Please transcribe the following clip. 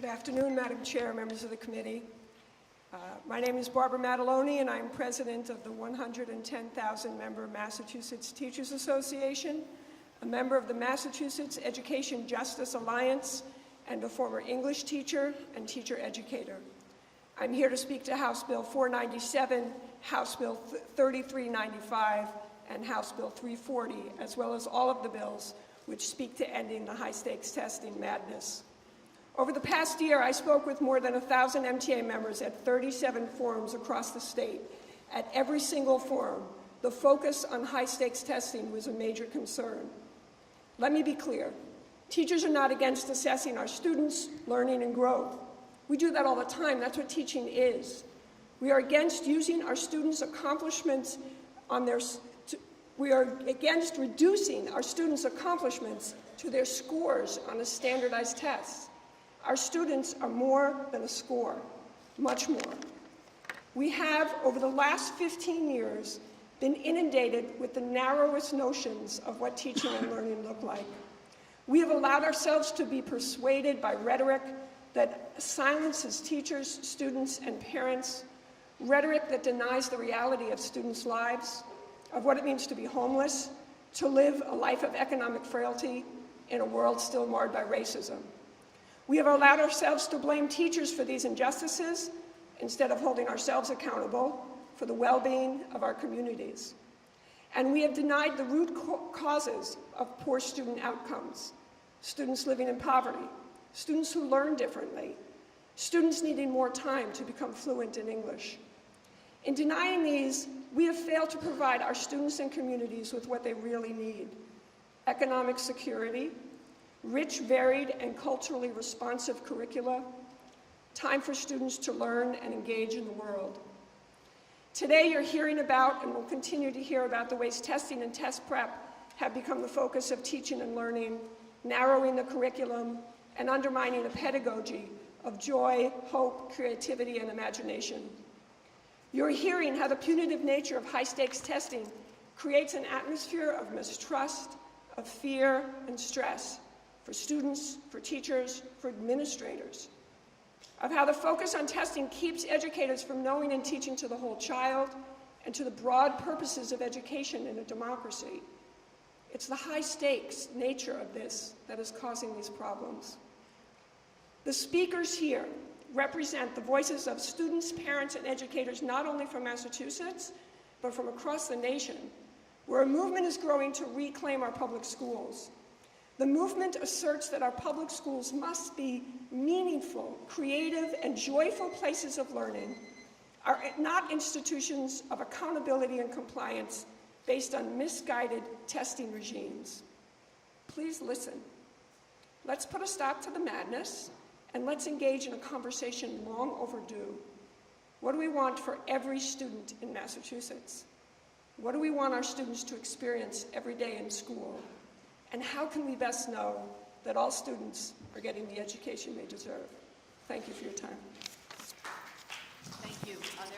Good afternoon, Madam Chair, members of the committee. My name is Barbara Madeloni, and I'm president of the 110,000-member Massachusetts Teachers Association, a member of the Massachusetts Education Justice Alliance, and a former English teacher and teacher educator. I'm here to speak to House Bill 497, House Bill 3395, and House Bill 340, as well as all of the bills which speak to ending the high-stakes testing madness. Over the past year, I spoke with more than 1,000 MTA members at 37 forums across the state. At every single forum, the focus on high-stakes testing was a major concern. Let me be clear. Teachers are not against assessing our students' learning and growth. We do that all the time. That's what teaching is. We are against using our students' accomplishments we are against reducing our students' accomplishments to their scores on a standardized test. Our students are more than a score, much more. We have, over the last 15 years, been inundated with the narrowest notions of what teaching and learning look like. We have allowed ourselves to be persuaded by rhetoric that silences teachers, students, and parents, rhetoric that denies the reality of students' lives, of what it means to be homeless, to live a life of economic frailty in a world still marred by racism. We have allowed ourselves to blame teachers for these injustices instead of holding ourselves accountable for the well-being of our communities. And we have denied the root causes of poor student outcomes: students living in poverty, students who learn differently, students needing more time to become fluent in English. In denying these, we have failed to provide our students and communities with what they really need: economic security, rich, varied, and culturally responsive curricula, time for students to learn and engage in the world. Today, you're hearing about, and will continue to hear about, the ways testing and test prep have become the focus of teaching and learning, narrowing the curriculum, and undermining a pedagogy of joy, hope, creativity, and imagination. You're hearing how the punitive nature of high-stakes testing creates an atmosphere of mistrust, of fear, and stress for students, for teachers, for administrators, of how the focus on testing keeps educators from knowing and teaching to the whole child and to the broad purposes of education in a democracy. It's the high-stakes nature of this that is causing these problems. The speakers here represent the voices of students, parents, and educators not only from Massachusetts, but from across the nation, where a movement is growing to reclaim our public schools. The movement asserts that our public schools must be meaningful, creative, and joyful places of learning, are not institutions of accountability and compliance based on misguided testing regimes. Please listen. Let's put a stop to the madness, and let's engage in a conversation long overdue. What do we want for every student in Massachusetts? What do we want our students to experience every day in school? And how can we best know that all students are getting the education they deserve? Thank you for your time. Thank you. Are there